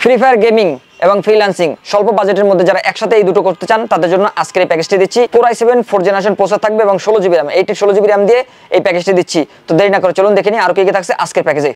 Free fire gaming এবং freelancing স্বল্প বাজেটের মধ্যে যারা একসাথে এই দুটো করতে চান তাদের জন্য আজকের এই প্যাকেজটি দিচ্ছি। Core i7 4th generation processor থাকবে এবং 16GB RAM, 16GB RAM দিয়ে এই প্যাকেজটি দিচ্ছি। তো দেরি না করে চলুন দেখে নিই আর কি কি থাকছে আজকের প্যাকেজে।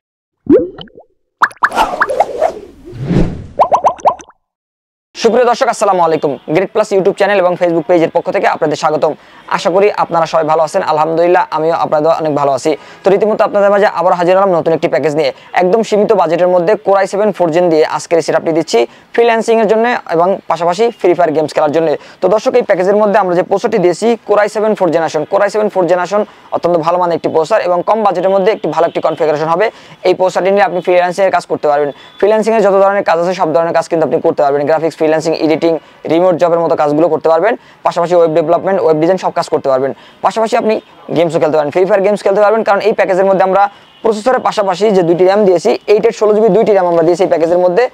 সুপ্রিয় দর্শক, আসসালামু আলাইকুম। গ্রেট প্লাস ইউটিউব চ্যানেল এবং ফেসবুক পেজের পক্ষ থেকে আপনাদের স্বাগতম। আশা করি আপনারা সবাই ভালো আছেন। আলহামদুলিল্লাহ, আমিও আপনাদের অনেক ভালো আছি। তো রীতিমতো আপনাদের মাঝে আবার হাজির হলাম নতুন একটি প্যাকেজ নিয়ে। একদম সীমিত বাজেটের মধ্যে Core i7 4th Gen দিয়ে আজকের এই সেটআপটি দিচ্ছি ফ্রিল্যান্সিং এর জন্য এবং পাশাপাশি ফ্রি ফায়ার গেমস খেলার জন্য। তো দর্শক, এই প্যাকেজের মধ্যে আমরা যে প্রসেসরটি দিয়েছি Core i7 4th generation, Core i7 4th generation অত্যন্ত ভালো মানের একটি প্রসেসর এবং কম বাজেটের মধ্যে একটি ভালো একটি কনফিগারেশন হবে। এই প্রসেসরটি নিয়ে আপনি ফ্রিল্যান্সিং এর কাজ করতে পারবেন। ফ্রিল্যান্সিং এর যত ধরনের কাজ আছে সব ধরনের কাজ কিন্তু আপনি করতে পারবেন। গ্রাফিক্স, ফ্রিল্যান্সিং, এডিটিং, রিমোট জবের মতো কাজগুলো করতে পারবেন। পাশাপাশি ওয়েব ডেভেলপমেন্ট, ওয়েব ডিজাইন সব কাজ করতে পারবেন। পাশাপাশি আপনি গেমসও খেলতে পারবেন, ফ্রি ফায়ার গেমস খেলতে পারবেন। কারণ এই প্যাকেজের মধ্যে আমরা প্রসেসরের পাশাপাশি যে দুইটি র্যাম দিয়েছি 8 16GB দুইটি র্যাম আমরা দিয়েছি এই প্যাকেজের মধ্যে।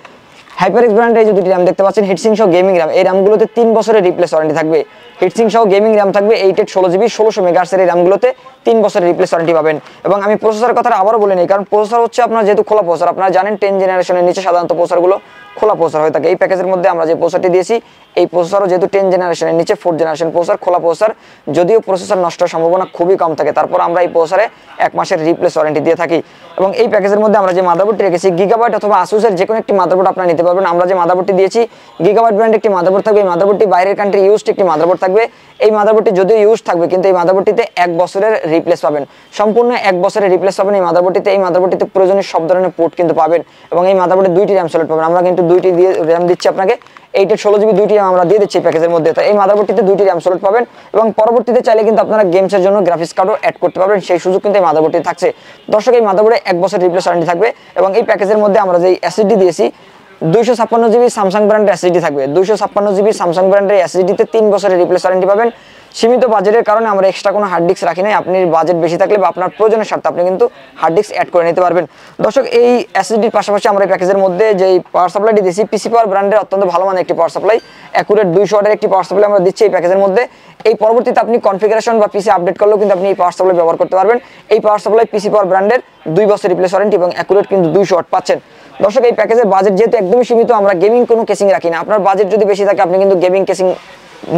HyperX ব্র্যান্ডের এই যে দুটি র্যাম দেখতে পাচ্ছেন হিটসিং সহ গেমিং র্যাম, এই র্যামগুলোতে 3 বছরের রিপ্লেস ওয়ারেন্টি থাকবে। হিটসিং সহ গেমিং র্যাম থাকবে 8 16GB 1600 মেগাহার্টজের এই র্যামগুলোতে 3 বছরের রিপ্লেস ওয়ারেন্টি পাবেন। এবং আমি প্রসেসরের কথা আবারও বলে নিই, কারণ প্রসেসর হচ্ছে আপনার যেহেতু খোলা প্রসেসর, আপনারা জানেন 10 জেনারেশনের নিচে সাধারণত প্রসেসরগুলো খোলা প্রসেসর হয়ে থাকে। এই প্যাকেজের মধ্যে আমরা যে প্রসেসরটি দিয়েছি এই প্রসেসরও যেহেতু 10 জেনারেশনের নিচে 4th জেনারেশন প্রসেসর, খোলা প্রসেসর, যদিও প্রসেসর নষ্ট হওয়ার সম্ভাবনা খুবই কম থাকে, তারপর আমরা এই প্রসেসরে 1 মাসের রিপ্লেস ওয়ারেন্টি দিয়ে থাকি। এবং এই প্যাকেজের মধ্যে আমরা যে মাদারবোর্ডটি রেখেছি গিগাবাইট অথবা আসুসের যে কোনো একটি মাদারবোর্ড আপনারা নিতে পারবেন। আমরা যে মাদারবোর্ডটি দিয়েছি গিগাবাইট ব্র্যান্ডের একটি মাদারবোর্ড থাকবে। এই মাদারবোর্ডটি বাইরের কান্ট্রি ইউজড একটি মাদারবোর্ড থাকবে। এই মাদারবোর্ডটি যদিও ইউজ থাকবে কিন্তু এই মাদারবোর্ডটিতে 1 বছরের রিপ্লেস পাবেন, সম্পূর্ণ 1 বছরের রিপ্লেস পাবেন এই মাদারবোর্ডটিতে। এই মাদারবোর্ডটিতে প্রয়োজনীয় সব ধরনের পোর্ট কিন্তু পাবেন এবং এই মাদারবোর্ডে দুইটি র্যাম স্লট পাবেন। আমরা কিন্তু দুইটি দিয়ে র্যাম দিচ্ছি আপনাকে, 8 16GB দুইটি র্যাম আমরা দিয়ে দিচ্ছি এই প্যাকেজের মধ্যে। তো এই মাদারবোর্ডটিতে দুইটি র্যাম স্লট পাবেন এবং পরবর্তীতে চাইলে কিন্তু আপনারা গেমসের জন্য গ্রাফিক্স কার্ডও অ্যাড করতে পারবেন, সেই সুযোগ কিন্তু এই মাদারবোর্ডটি থাকছে। দর্শক, এই মাদারবোর্ডে 1 বছর রিপ্লেস ওয়ারেন্টি থাকবে এবং এই প্যাকেজের মধ্যে আমরা যে এসএসডি দিয়েছি 256GB স্যামসাং ব্র্যান্ডের এসএসডি থাকবে। 256GB স্যামসাং ব্র্যান্ডের এসএসডিতে 3 বছরের রিপ্লেস ওয়ারেন্টি পাবেন। সীমিত বাজেটের কারণে আমরা এক্সট্রা কোনো হার্ড ডিস্ক রাখি নাই। আপনি বাজেট বেশি থাকলে বা আপনার প্রয়োজনের স্বার্থে আপনি কিন্তু হার্ড ডিস্ক অ্যাড করে নিতে পারবেন। দর্শক, এই এসএসডির পাশাপাশি আমরা এই প্যাকেজের মধ্যে যে পাওয়ার সাপ্লাইটি দিয়েছি পিসি পাওয়ার ব্র্যান্ডের অত্যন্ত ভালো মানের একটি পাওয়ার সাপ্লাই, অ্যাকুরেট 200 ওয়াটের একটি পাওয়ার সাপ্লাই আমরা দিচ্ছি এই প্যাকেজের মধ্যে। এই পরবর্তীতে আপনি কনফিগারেশন বা পিসি আপডেট করলেও কিন্তু আপনি এই পাওয়ার সাপ্লাই ব্যবহার করতে পারবেন। এই পাওয়ার সাপ্লাই পিসি পাওয়ার ব্র্যান্ডের 2 বছর রিপ্লেস ওয়ারেন্টি এবং অ্যাকুরেট কিন্তু 200 ওয়াট পাচ্ছেন। দর্শক, এই প্যাকেজের বাজেট যেহেতু একদমই সীমিত, আমরা গেমিং কোনো কেসিং রাখি না। আপনার বাজেট যদি বেশি থাকে আপনি কিন্তু গেমিং কেসিং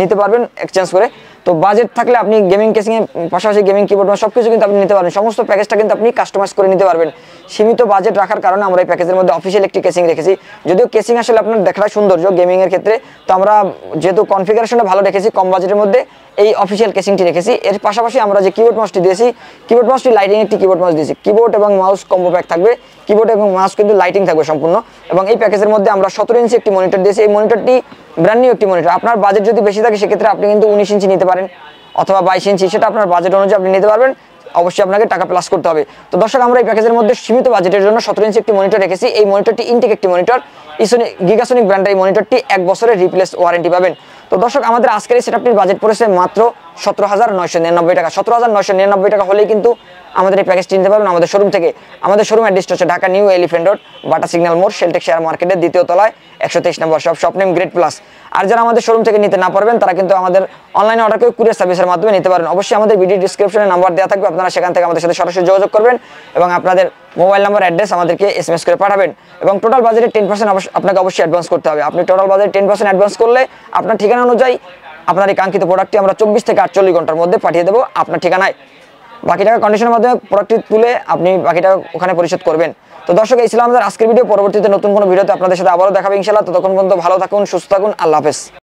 নিতে পারবেন এক্সচেঞ্জ করে। তো বাজেট থাকলে আপনি গেমিং কেসিং এর পাশাপাশি গেমিং কিবোর্ড সবকিছু কিন্তু আপনি নিতে পারবেন। সমস্ত প্যাকেজটা কিন্তু আপনি কাস্টমাইজ করে নিতে পারবেন। সীমিত বাজেট রাখার কারণে আমরা এই প্যাকেজের মধ্যে অফিসিয়াল একটি কেসিং রেখেছি। যদিও কেসিং আসলে আপনার দেখাটা সৌন্দর্য গেমিং এর ক্ষেত্রে, তো আমরা যেহেতু কনফিগারেশনটা ভালো রেখেছি কম বাজেটের মধ্যে এই অফিসিয়াল কেসিংটি রেখেছি। এর পাশাপাশি আমরা যে কিবোর্ড মাউসটি দিয়েছি কিবোর্ড মাউসটি লাইটিং একটি কিবোর্ড মাউস দিয়েছি। কিবোর্ড এবং মাউস কম্বো প্যাক থাকবে, কিবোর্ড এবং মাউস কিন্তু লাইটিং থাকবে সম্পূর্ণ। এবং এই প্যাকেজের মধ্যে আমরা 17 ইঞ্চি একটি মনিটর দিয়েছি। এই মনিটরটি ব্র্যান্ড নিউ একটি মনিটর। আপনার বাজেট যদি বেশি থাকে সেক্ষেত্রে আপনি কিন্তু 19 ইঞ্চি নিতে পারেন অথবা 22 ইঞ্চি, সেটা আপনার বাজেট অনুযায়ী আপনি নিতে পারবেন। অবশ্যই আপনাকে টাকা প্লাস করতে হবে। তো দর্শক, আমরা এই প্যাকেজের মধ্যে সীমিত বাজেটের জন্য 17 ইঞ্চি একটি মনিটর রেখেছি। এই মনিটরটি ইনটেক একটি মনিটর, গিগাসনিক ব্র্যান্ডের এই মনিটরটি 1 বছরের রিপ্লেস ওয়ারেন্টি পাবেন। তো দর্শক, আমাদের আজকের এই সেটআপটির বাজেট পড়েছে মাত্র 17,999 টাকা। 17,999 টাকা হলেই কিন্তু আমাদের এই প্যাকেজটি নিতে পারবেন আমাদের শোরুম থেকে। আমাদের শোরুম অ্যাড্রেস হচ্ছে ঢাকা নিউ এলিফ্যান্ট রোড, বাটা সিগন্যাল মোড়, শেলটেক শেয়ার মার্কেটের 2য় তলায় 123 নম্বর শপ নেম গ্রেট প্লাস। আর যারা আমাদের শোরুম থেকে নিতে না পারবেন তারা কিন্তু আমাদের অনলাইনে অর্ডার করে কুরিয়ার সার্ভিসের মাধ্যমে নিতে পারেন। অবশ্যই আমাদের ভিডিও ডিসক্রিপশনে নাম্বার দেওয়া থাকবে, আপনারা সেখান থেকে আমাদের সাথে সরাসরি যোগাযোগ করবেন এবং আপনাদের মোবাইল নাম্বার অ্যাড্রেস আমাদেরকে এসএমএস করে পাঠাবেন। এবং টোটাল বাজেটে 10% আপনাকে অবশ্যই অ্যাডভান্স করতে হবে। আপনি টোটাল বাজেটে 10% অ্যাডভান্স করলে আপনার ঠিকানা অনুযায়ী আপনার এই কাঙ্ক্ষিত প্রোডাক্টটি আমরা 24 থেকে 48 ঘন্টার মধ্যে পাঠিয়ে দেবো আপনার ঠিকানায়। বাকি টাকা কন্ডিশনের মাধ্যমে প্রোডাক্টটি তুলে আপনি বাকি টাকা ওখানে পরিশোধ করবেন। তো দর্শক, এই ছিল আমাদের আজকের ভিডিও। পরবর্তীতে নতুন কোনো ভিডিওতে আপনাদের সাথে আবারও দেখাবে ইনশাআল্লাহ। ততক্ষণ পর্যন্ত ভালো থাকুন, সুস্থ থাকুন, আল্লাহ হাফেজ।